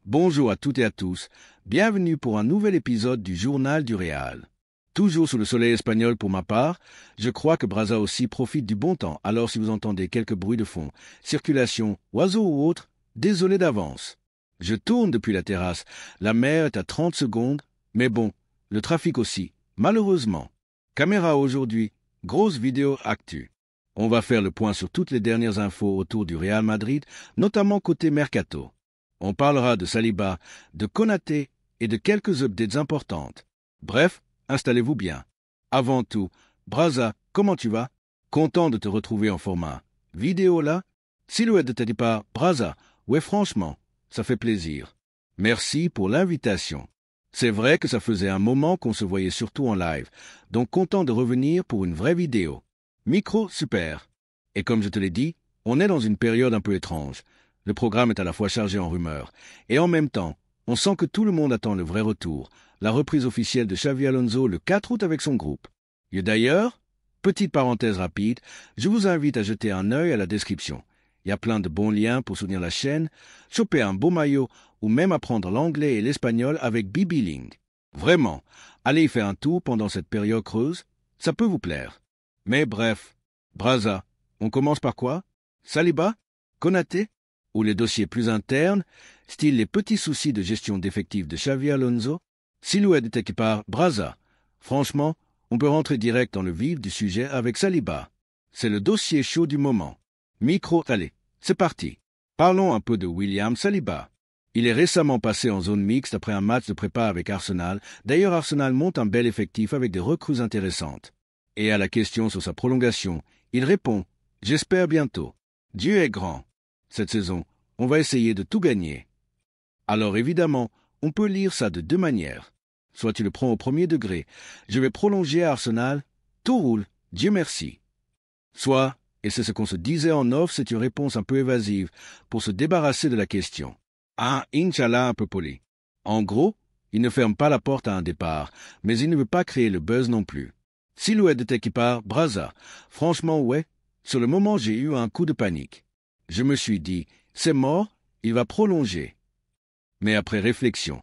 Bonjour à toutes et à tous, bienvenue pour un nouvel épisode du Journal du Real. Toujours sous le soleil espagnol pour ma part, je crois que Brazza aussi profite du bon temps, alors si vous entendez quelques bruits de fond, circulation, oiseaux ou autres, désolé d'avance. Je tourne depuis la terrasse, la mer est à 30 secondes, mais bon, le trafic aussi, malheureusement. Caméra aujourd'hui, grosse vidéo actu. On va faire le point sur toutes les dernières infos autour du Real Madrid, notamment côté Mercato. On parlera de Saliba, de Konaté et de quelques updates importantes. Bref, installez-vous bien. Avant tout, Brazza, comment tu vas? Content de te retrouver en format vidéo là? Silhouette de tes départ, Brazza, ouais franchement, ça fait plaisir. Merci pour l'invitation. C'est vrai que ça faisait un moment qu'on se voyait surtout en live, donc content de revenir pour une vraie vidéo. Micro, super. Et comme je te l'ai dit, on est dans une période un peu étrange. Le programme est à la fois chargé en rumeurs, et en même temps, on sent que tout le monde attend le vrai retour, la reprise officielle de Xavi Alonso le 4 août avec son groupe. Et d'ailleurs, petite parenthèse rapide, je vous invite à jeter un œil à la description. Il y a plein de bons liens pour soutenir la chaîne, choper un beau maillot ou même apprendre l'anglais et l'espagnol avec BB-Ling. Vraiment, allez y faire un tour pendant cette période creuse, ça peut vous plaire. Mais bref, Brazza, on commence par quoi? Saliba? Konaté? Ou les dossiers plus internes, style les petits soucis de gestion d'effectifs de Xavi Alonso? Silhouette de Tekipar, Brazza. Franchement, on peut rentrer direct dans le vif du sujet avec Saliba. C'est le dossier chaud du moment. Micro, allez, c'est parti. Parlons un peu de William Saliba. Il est récemment passé en zone mixte après un match de prépa avec Arsenal. D'ailleurs, Arsenal monte un bel effectif avec des recrues intéressantes. Et à la question sur sa prolongation, il répond « J'espère bientôt. Dieu est grand. Cette saison, on va essayer de tout gagner. » Alors évidemment, on peut lire ça de deux manières. Soit tu le prends au premier degré, je vais prolonger à Arsenal, tout roule, Dieu merci. Soit, et c'est ce qu'on se disait en off, c'est une réponse un peu évasive pour se débarrasser de la question. Ah, Inch'Allah un peu poli. En gros, il ne ferme pas la porte à un départ, mais il ne veut pas créer le buzz non plus. Silhouette de Tekipar, Brazza. Franchement, ouais, sur le moment j'ai eu un coup de panique. Je me suis dit, c'est mort, il va prolonger. Mais après réflexion,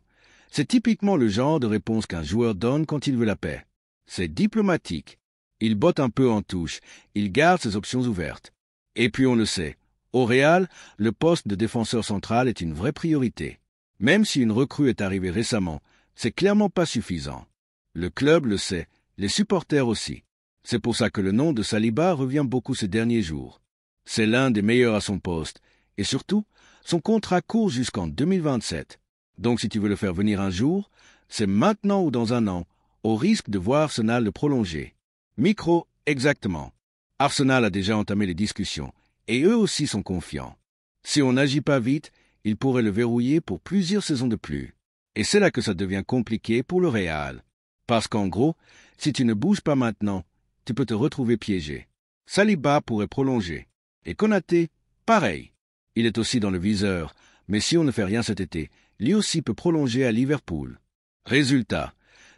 c'est typiquement le genre de réponse qu'un joueur donne quand il veut la paix. C'est diplomatique. Il botte un peu en touche, il garde ses options ouvertes. Et puis on le sait, au Real, le poste de défenseur central est une vraie priorité. Même si une recrue est arrivée récemment, c'est clairement pas suffisant. Le club le sait, les supporters aussi. C'est pour ça que le nom de Saliba revient beaucoup ces derniers jours. C'est l'un des meilleurs à son poste, et surtout, son contrat court jusqu'en 2027. Donc si tu veux le faire venir un jour, c'est maintenant ou dans un an, au risque de voir Arsenal le prolonger. Micro, exactement. Arsenal a déjà entamé les discussions, et eux aussi sont confiants. Si on n'agit pas vite, ils pourraient le verrouiller pour plusieurs saisons de plus. Et c'est là que ça devient compliqué pour le Real. Parce qu'en gros, si tu ne bouges pas maintenant, tu peux te retrouver piégé. Saliba pourrait prolonger. Et Konaté, pareil. Il est aussi dans le viseur, mais si on ne fait rien cet été, lui aussi peut prolonger à Liverpool. Résultat,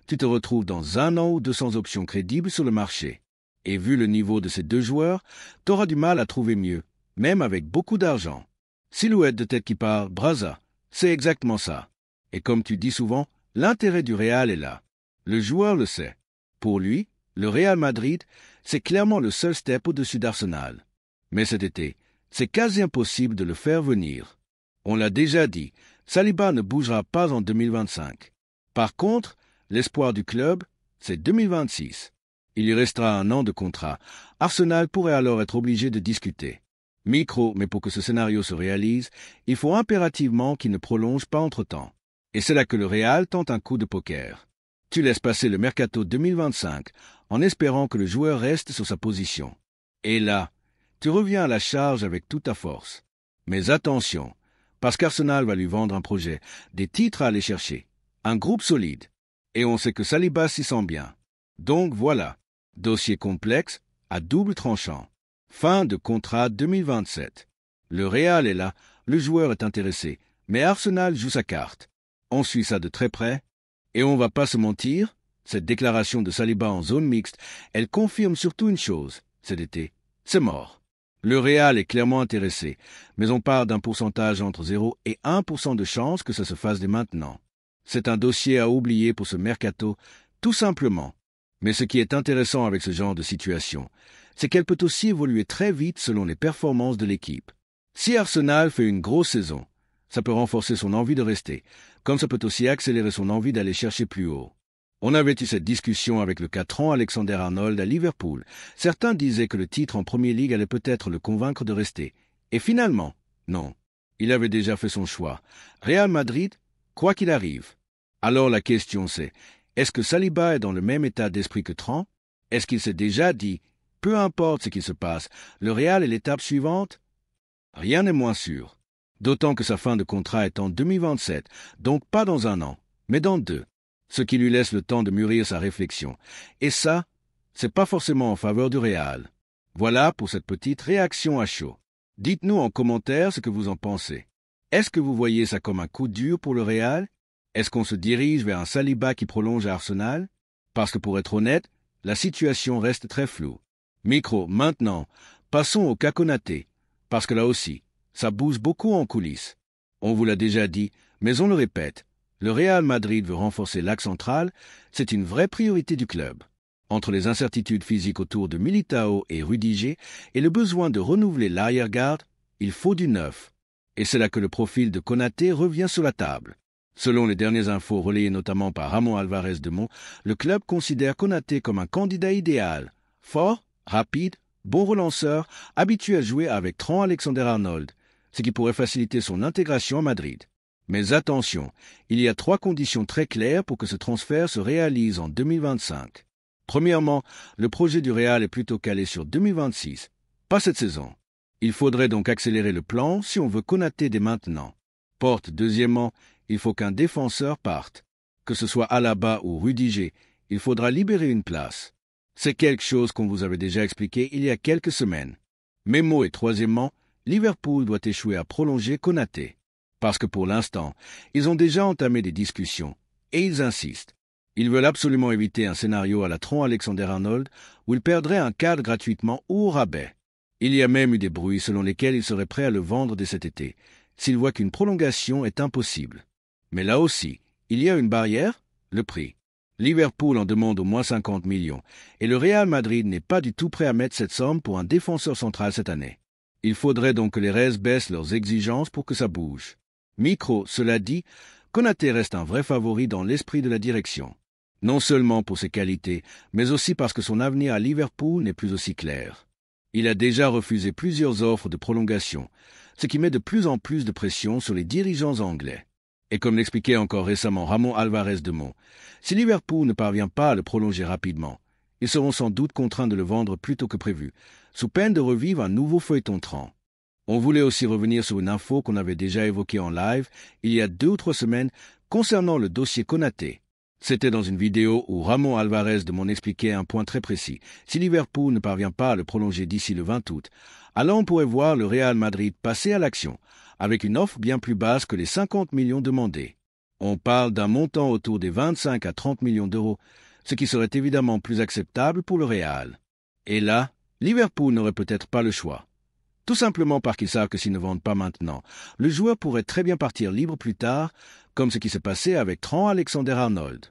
tu te retrouves dans un an ou 200 options crédibles sur le marché. Et vu le niveau de ces deux joueurs, t'auras du mal à trouver mieux, même avec beaucoup d'argent. Silhouette de tête qui part, Brazza, c'est exactement ça. Et comme tu dis souvent, l'intérêt du Real est là. Le joueur le sait. Pour lui, le Real Madrid, c'est clairement le seul step au-dessus d'Arsenal. Mais cet été, c'est quasi impossible de le faire venir. On l'a déjà dit, Saliba ne bougera pas en 2025. Par contre, l'espoir du club, c'est 2026. Il y restera un an de contrat. Arsenal pourrait alors être obligé de discuter. Micro, mais pour que ce scénario se réalise, il faut impérativement qu'il ne prolonge pas entre-temps. Et c'est là que le Real tente un coup de poker. Tu laisses passer le Mercato 2025 en espérant que le joueur reste sur sa position. Et là, tu reviens à la charge avec toute ta force. Mais attention, parce qu'Arsenal va lui vendre un projet, des titres à aller chercher, un groupe solide. Et on sait que Saliba s'y sent bien. Donc voilà, dossier complexe à double tranchant. Fin de contrat 2027. Le Real est là, le joueur est intéressé, mais Arsenal joue sa carte. On suit ça de très près. Et on va pas se mentir, cette déclaration de Saliba en zone mixte, elle confirme surtout une chose, cet été, c'est mort. Le Real est clairement intéressé, mais on parle d'un pourcentage entre 0 et 1% de chance que ça se fasse dès maintenant. C'est un dossier à oublier pour ce mercato, tout simplement. Mais ce qui est intéressant avec ce genre de situation, c'est qu'elle peut aussi évoluer très vite selon les performances de l'équipe. Si Arsenal fait une grosse saison, ça peut renforcer son envie de rester, comme ça peut aussi accélérer son envie d'aller chercher plus haut. On avait eu cette discussion avec le 4 ans Alexander-Arnold à Liverpool. Certains disaient que le titre en Premier League allait peut-être le convaincre de rester. Et finalement, non. Il avait déjà fait son choix. Real Madrid, quoi qu'il arrive. Alors la question c'est, est-ce que Saliba est dans le même état d'esprit que Tran? Est-ce qu'il s'est déjà dit, peu importe ce qui se passe, le Real est l'étape suivante? Rien n'est moins sûr. D'autant que sa fin de contrat est en 2027, donc pas dans un an, mais dans 2. Ce qui lui laisse le temps de mûrir sa réflexion. Et ça, c'est pas forcément en faveur du Real. Voilà pour cette petite réaction à chaud. Dites-nous en commentaire ce que vous en pensez. Est-ce que vous voyez ça comme un coup dur pour le Real? Est-ce qu'on se dirige vers un Saliba qui prolonge à Arsenal? Parce que pour être honnête, la situation reste très floue. Micro, maintenant, passons au cas Konaté, parce que là aussi, ça bouge beaucoup en coulisses. On vous l'a déjà dit, mais on le répète. Le Real Madrid veut renforcer l'axe central, c'est une vraie priorité du club. Entre les incertitudes physiques autour de Militao et Rudiger et le besoin de renouveler l'arrière-garde, il faut du neuf. Et c'est là que le profil de Konaté revient sur la table. Selon les dernières infos relayées notamment par Ramon Alvarez de Mont, le club considère Konaté comme un candidat idéal. Fort, rapide, bon relanceur, habitué à jouer avec Trent Alexander-Arnold, ce qui pourrait faciliter son intégration à Madrid. Mais attention, il y a 3 conditions très claires pour que ce transfert se réalise en 2025. Premièrement, le projet du Real est plutôt calé sur 2026, pas cette saison. Il faudrait donc accélérer le plan si on veut Konaté dès maintenant. Deuxièmement, il faut qu'un défenseur parte. Que ce soit Alaba ou Rudiger, il faudra libérer une place. C'est quelque chose qu'on vous avait déjà expliqué il y a quelques semaines. Et troisièmement, Liverpool doit échouer à prolonger Konaté. Parce que pour l'instant, ils ont déjà entamé des discussions, et ils insistent. Ils veulent absolument éviter un scénario à la Trent Alexander-Arnold où ils perdraient un cadre gratuitement ou au rabais. Il y a même eu des bruits selon lesquels ils seraient prêts à le vendre dès cet été, s'ils voient qu'une prolongation est impossible. Mais là aussi, il y a une barrière, le prix. Liverpool en demande au moins 50 millions, et le Real Madrid n'est pas du tout prêt à mettre cette somme pour un défenseur central cette année. Il faudrait donc que les Reds baissent leurs exigences pour que ça bouge. Cela dit, Konaté reste un vrai favori dans l'esprit de la direction. Non seulement pour ses qualités, mais aussi parce que son avenir à Liverpool n'est plus aussi clair. Il a déjà refusé plusieurs offres de prolongation, ce qui met de plus en plus de pression sur les dirigeants anglais. Et comme l'expliquait encore récemment Ramon Alvarez de Mont, si Liverpool ne parvient pas à le prolonger rapidement, ils seront sans doute contraints de le vendre plus tôt que prévu, sous peine de revivre un nouveau feuilleton Trent. On voulait aussi revenir sur une info qu'on avait déjà évoquée en live il y a 2 ou 3 semaines concernant le dossier Konaté. C'était dans une vidéo où Ramon Alvarez de Mont expliquait un point très précis. Si Liverpool ne parvient pas à le prolonger d'ici le 20 août, alors on pourrait voir le Real Madrid passer à l'action, avec une offre bien plus basse que les 50 millions demandés. On parle d'un montant autour des 25 à 30 millions d'euros, ce qui serait évidemment plus acceptable pour le Real. Et là, Liverpool n'aurait peut-être pas le choix. Tout simplement parce qu'ils savent que s'ils ne vendent pas maintenant, le joueur pourrait très bien partir libre plus tard, comme ce qui s'est passé avec Trent Alexander-Arnold.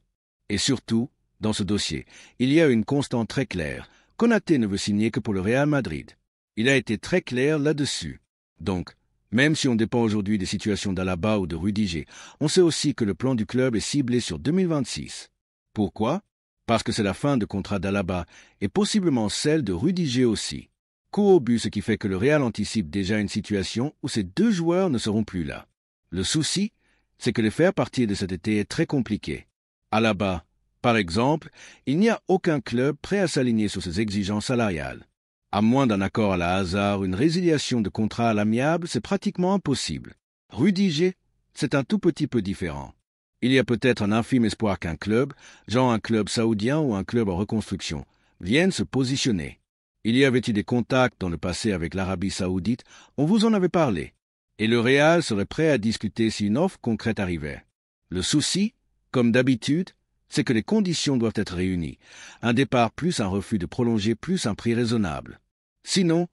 Et surtout, dans ce dossier, il y a une constante très claire. Konaté ne veut signer que pour le Real Madrid. Il a été très clair là-dessus. Donc, même si on dépend aujourd'hui des situations d'Alaba ou de Rudiger, on sait aussi que le plan du club est ciblé sur 2026. Pourquoi? Parce que c'est la fin de contrat d'Alaba et possiblement celle de Rudiger aussi. Coup au but, ce qui fait que le Real anticipe déjà une situation où ces 2 joueurs ne seront plus là. Le souci, c'est que les faire partir de cet été est très compliqué. Alaba, par exemple, il n'y a aucun club prêt à s'aligner sur ses exigences salariales. À moins d'un accord à la hasard, une résiliation de contrat à l'amiable, c'est pratiquement impossible. Rudiger, c'est un tout petit peu différent. Il y a peut-être un infime espoir qu'un club, genre un club saoudien ou un club en reconstruction, vienne se positionner. Il y avait eu des contacts dans le passé avec l'Arabie saoudite, on vous en avait parlé. Et le Real serait prêt à discuter si une offre concrète arrivait. Le souci, comme d'habitude, c'est que les conditions doivent être réunies. Un départ plus un refus de prolonger plus un prix raisonnable. Sinon,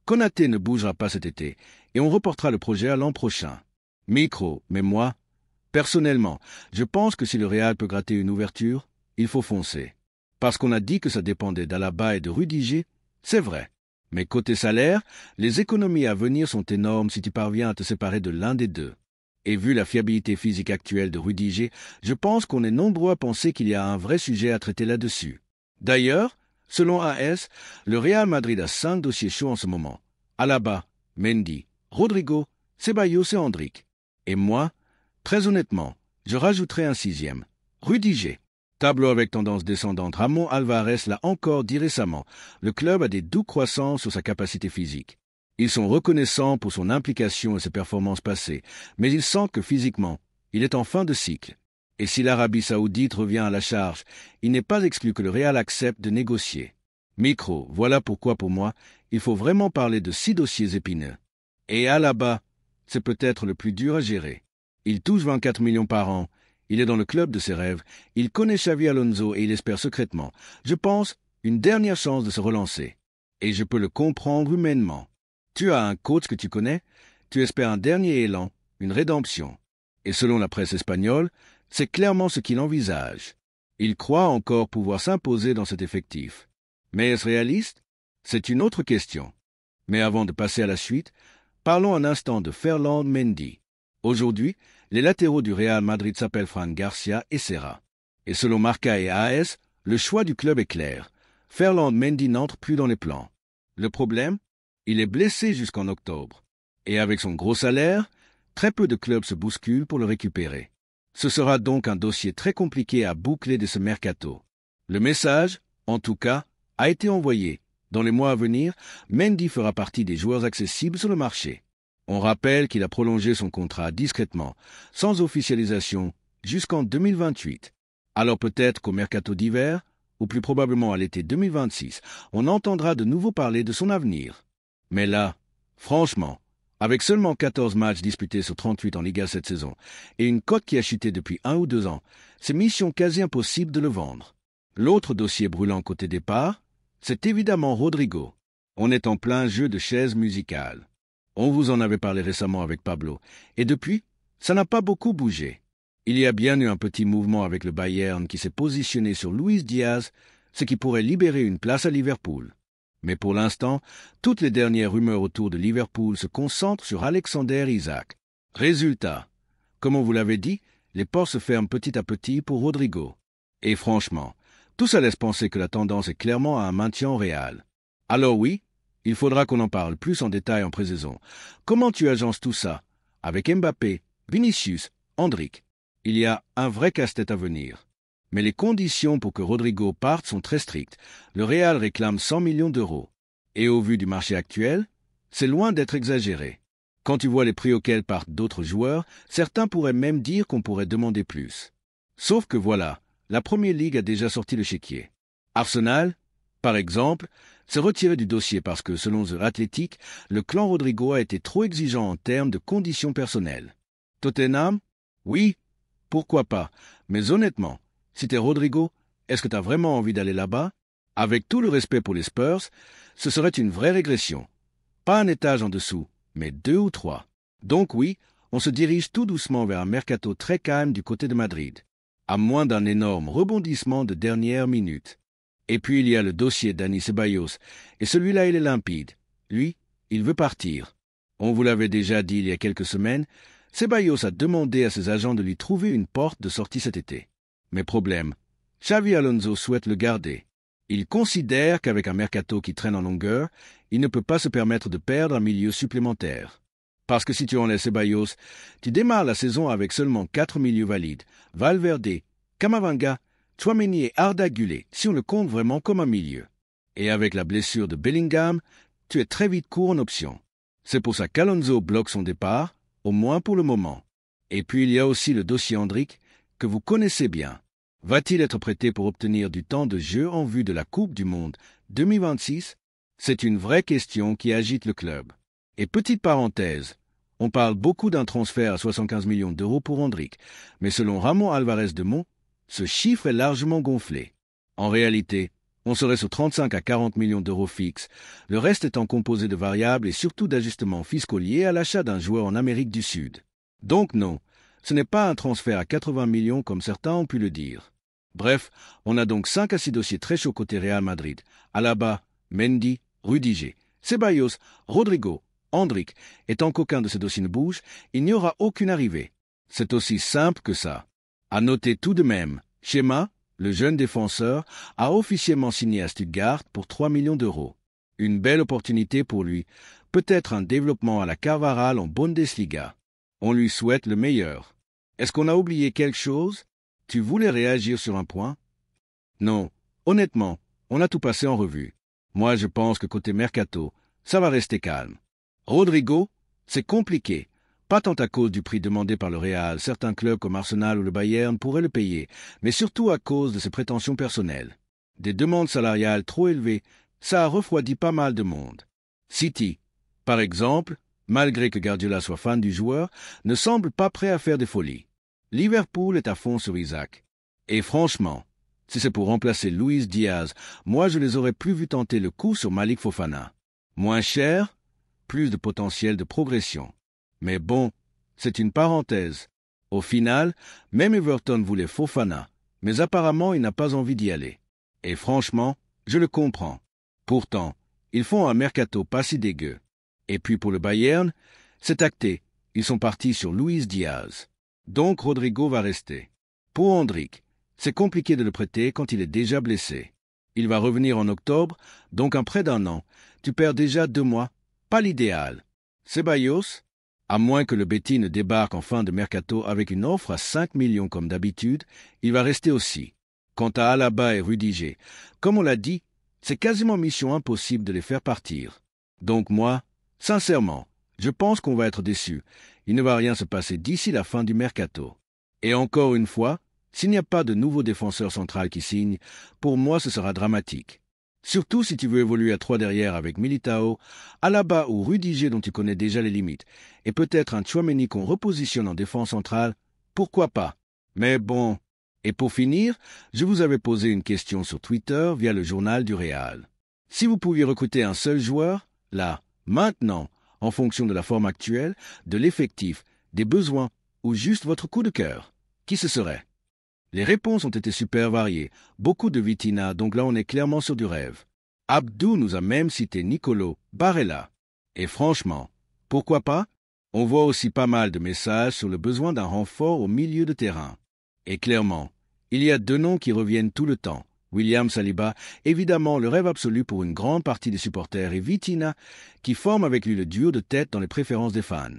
Konaté ne bougera pas cet été, et on reportera le projet à l'an prochain. Micro, mais moi, personnellement, je pense que si le Real peut gratter une ouverture, il faut foncer. Parce qu'on a dit que ça dépendait d'Alaba et de Rudiger, c'est vrai. Mais côté salaire, les économies à venir sont énormes si tu parviens à te séparer de l'un des deux. Et vu la fiabilité physique actuelle de Rudiger, je pense qu'on est nombreux à penser qu'il y a un vrai sujet à traiter là-dessus. D'ailleurs, selon AS, le Real Madrid a 5 dossiers chauds en ce moment. Alaba, Mendy, Rodrigo, Ceballos et Endrick. Et moi, très honnêtement, je rajouterai un 6e. Rudiger. Tableau avec tendance descendante, Ramon Alvarez l'a encore dit récemment. Le club a des doutes croissants sur sa capacité physique. Ils sont reconnaissants pour son implication et ses performances passées, mais ils sentent que physiquement, il est en fin de cycle. Et si l'Arabie Saoudite revient à la charge, il n'est pas exclu que le Real accepte de négocier. Micro, voilà pourquoi pour moi, il faut vraiment parler de 6 dossiers épineux. Et Alaba, c'est peut-être le plus dur à gérer. Il touche 24 millions par an, il est dans le club de ses rêves, il connaît Xavi Alonso et il espère secrètement, je pense, une dernière chance de se relancer. Et je peux le comprendre humainement. Tu as un coach que tu connais, tu espères un dernier élan, une rédemption. Et selon la presse espagnole, c'est clairement ce qu'il envisage. Il croit encore pouvoir s'imposer dans cet effectif. Mais est-ce réaliste? C'est une autre question. Mais avant de passer à la suite, parlons un instant de Ferland Mendy. Aujourd'hui, les latéraux du Real Madrid s'appellent Fran Garcia et Serra. Et selon Marca et AS, le choix du club est clair. Ferland Mendy n'entre plus dans les plans. Le problème? Il est blessé jusqu'en octobre. Et avec son gros salaire, très peu de clubs se bousculent pour le récupérer. Ce sera donc un dossier très compliqué à boucler de ce mercato. Le message, en tout cas, a été envoyé. Dans les mois à venir, Mendy fera partie des joueurs accessibles sur le marché. On rappelle qu'il a prolongé son contrat discrètement, sans officialisation, jusqu'en 2028. Alors peut-être qu'au mercato d'hiver, ou plus probablement à l'été 2026, on entendra de nouveau parler de son avenir. Mais là, franchement, avec seulement 14 matchs disputés sur 38 en Liga cette saison, et une cote qui a chuté depuis 1 ou 2 ans, c'est mission quasi impossible de le vendre. L'autre dossier brûlant côté départ, c'est évidemment Rodrigo. On est en plein jeu de chaises musicales. On vous en avait parlé récemment avec Pablo, et depuis, ça n'a pas beaucoup bougé. Il y a bien eu un petit mouvement avec le Bayern qui s'est positionné sur Luis Diaz, ce qui pourrait libérer une place à Liverpool. Mais pour l'instant, toutes les dernières rumeurs autour de Liverpool se concentrent sur Alexander Isak. Résultat, comme on vous l'avait dit, les portes se ferment petit à petit pour Rodrigo. Et franchement, tout ça laisse penser que la tendance est clairement à un maintien au Real. Alors oui, il faudra qu'on en parle plus en détail en pré-saison. Comment tu agences tout ça? Avec Mbappé, Vinicius, Endrick. Il y a un vrai casse-tête à venir. Mais les conditions pour que Rodrigo parte sont très strictes. Le Real réclame 100 millions d'euros. Et au vu du marché actuel, c'est loin d'être exagéré. Quand tu vois les prix auxquels partent d'autres joueurs, certains pourraient même dire qu'on pourrait demander plus. Sauf que voilà, la Premier League a déjà sorti le chéquier. Arsenal, par exemple, s'est retiré du dossier parce que, selon The Athletic, le clan Rodrigo a été trop exigeant en termes de conditions personnelles. Tottenham? Oui, pourquoi pas, mais honnêtement, si t'es Rodrigo, est-ce que t'as vraiment envie d'aller là-bas? Avec tout le respect pour les Spurs, ce serait une vraie régression. Pas un étage en dessous, mais 2 ou 3. Donc oui, on se dirige tout doucement vers un mercato très calme du côté de Madrid, à moins d'un énorme rebondissement de dernière minute. Et puis il y a le dossier Dani Ceballos, et celui-là il est limpide. Lui, il veut partir. On vous l'avait déjà dit il y a quelques semaines, Ceballos a demandé à ses agents de lui trouver une porte de sortie cet été. Mais problème, Xavi Alonso souhaite le garder. Il considère qu'avec un mercato qui traîne en longueur, il ne peut pas se permettre de perdre un milieu supplémentaire. Parce que si tu enlèves Ceballos, tu démarres la saison avec seulement 4 milieux valides, Valverde, Camavinga, Tchouaméni et Arda Güler, si on le compte vraiment comme un milieu. Et avec la blessure de Bellingham, tu es très vite court en options. C'est pour ça qu'Alonso bloque son départ, au moins pour le moment. Et puis il y a aussi le dossier Endrick, que vous connaissez bien. Va-t-il être prêté pour obtenir du temps de jeu en vue de la Coupe du Monde 2026? C'est une vraie question qui agite le club. Et petite parenthèse, on parle beaucoup d'un transfert à 75 millions d'euros pour Endrick, mais selon Ramon Alvarez de Mont, ce chiffre est largement gonflé. En réalité, On serait sur 35 à 40 millions d'euros fixes, le reste étant composé de variables et surtout d'ajustements fiscaux liés à l'achat d'un joueur en Amérique du Sud. Donc non, ce n'est pas un transfert à 80 millions comme certains ont pu le dire. Bref, on a donc 5 à 6 dossiers très chauds côté Real Madrid. Alaba, Mendy, Rudiger, Ceballos, Rodrigo, Endrick, et tant qu'aucun de ces dossiers ne bouge, il n'y aura aucune arrivée. C'est aussi simple que ça. À noter tout de même, Chema, le jeune défenseur, a officiellement signé à Stuttgart pour 3 millions d'euros. Une belle opportunité pour lui, peut-être un développement à la Carvajal en Bundesliga. On lui souhaite le meilleur. Est-ce qu'on a oublié quelque chose? Tu voulais réagir sur un point? Non, honnêtement, on a tout passé en revue. Moi, je pense que côté Mercato, ça va rester calme. Rodrigo, c'est compliqué. Pas tant à cause du prix demandé par le Real, certains clubs comme Arsenal ou le Bayern pourraient le payer, mais surtout à cause de ses prétentions personnelles. Des demandes salariales trop élevées, ça a refroidi pas mal de monde. City, par exemple, malgré que Guardiola soit fan du joueur, ne semble pas prêt à faire des folies. Liverpool est à fond sur Isaac. Et franchement, si c'est pour remplacer Luis Diaz, moi je les aurais plus vus tenter le coup sur Malik Fofana. Moins cher, plus de potentiel de progression. Mais bon, c'est une parenthèse. Au final, même Everton voulait Fofana, mais apparemment il n'a pas envie d'y aller. Et franchement, je le comprends. Pourtant, ils font un mercato pas si dégueu. Et puis pour le Bayern, c'est acté, ils sont partis sur Luis Diaz. Donc Rodrigo va rester. Pour Endrick, c'est compliqué de le prêter quand il est déjà blessé. Il va revenir en octobre, donc un prêt d'1 an. Tu perds déjà 2 mois, pas l'idéal. Ceballos, à moins que le Betis ne débarque en fin de mercato avec une offre à 5 millions comme d'habitude, il va rester aussi. Quant à Alaba et Rudiger, comme on l'a dit, c'est quasiment mission impossible de les faire partir. Donc moi, sincèrement, je pense qu'on va être déçus. Il ne va rien se passer d'ici la fin du mercato. Et encore une fois, s'il n'y a pas de nouveau défenseur central qui signe, pour moi ce sera dramatique. Surtout si tu veux évoluer à 3 derrière avec Militao, Alaba ou Rudiger dont tu connais déjà les limites, et peut-être un Tchouaméni qu'on repositionne en défense centrale, pourquoi pas? Mais bon. Et pour finir, je vous avais posé une question sur Twitter via le journal du Real. Si vous pouviez recruter un seul joueur, là, maintenant, en fonction de la forme actuelle, de l'effectif, des besoins ou juste votre coup de cœur, qui ce serait? Les réponses ont été super variées, beaucoup de Vitinha, donc là on est clairement sur du rêve. Abdou nous a même cité Nicolo Barella. Et franchement, pourquoi pas? On voit aussi pas mal de messages sur le besoin d'un renfort au milieu de terrain. Et clairement, il y a 2 noms qui reviennent tout le temps. William Saliba, évidemment le rêve absolu pour une grande partie des supporters, et Vitinha, qui forme avec lui le duo de tête dans les préférences des fans.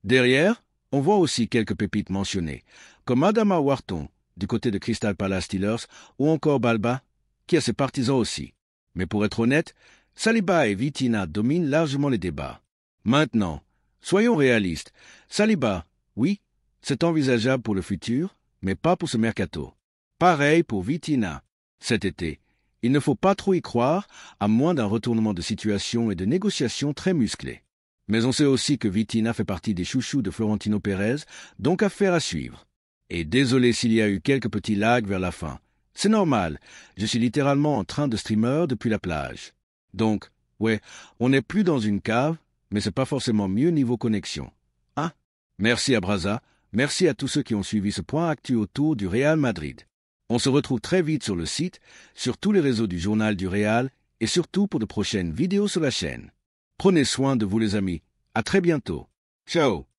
Derrière, on voit aussi quelques pépites mentionnées, comme Adama Wharton, du côté de Crystal Palace Steelers, ou encore Balba, qui a ses partisans aussi. Mais pour être honnête, Saliba et Vitinha dominent largement les débats. Maintenant, soyons réalistes. Saliba, oui, c'est envisageable pour le futur, mais pas pour ce mercato. Pareil pour Vitinha. Cet été, il ne faut pas trop y croire, à moins d'un retournement de situation et de négociations très musclées. Mais on sait aussi que Vitinha fait partie des chouchous de Florentino Pérez, donc affaire à suivre. Et désolé s'il y a eu quelques petits lags vers la fin. C'est normal, je suis littéralement en train de streamer depuis la plage. Donc, ouais, on n'est plus dans une cave, mais c'est pas forcément mieux niveau connexion. Hein? Merci à Braza, merci à tous ceux qui ont suivi ce point actu autour du Real Madrid. On se retrouve très vite sur le site, sur tous les réseaux du Journal du Real, et surtout pour de prochaines vidéos sur la chaîne. Prenez soin de vous les amis. À très bientôt. Ciao.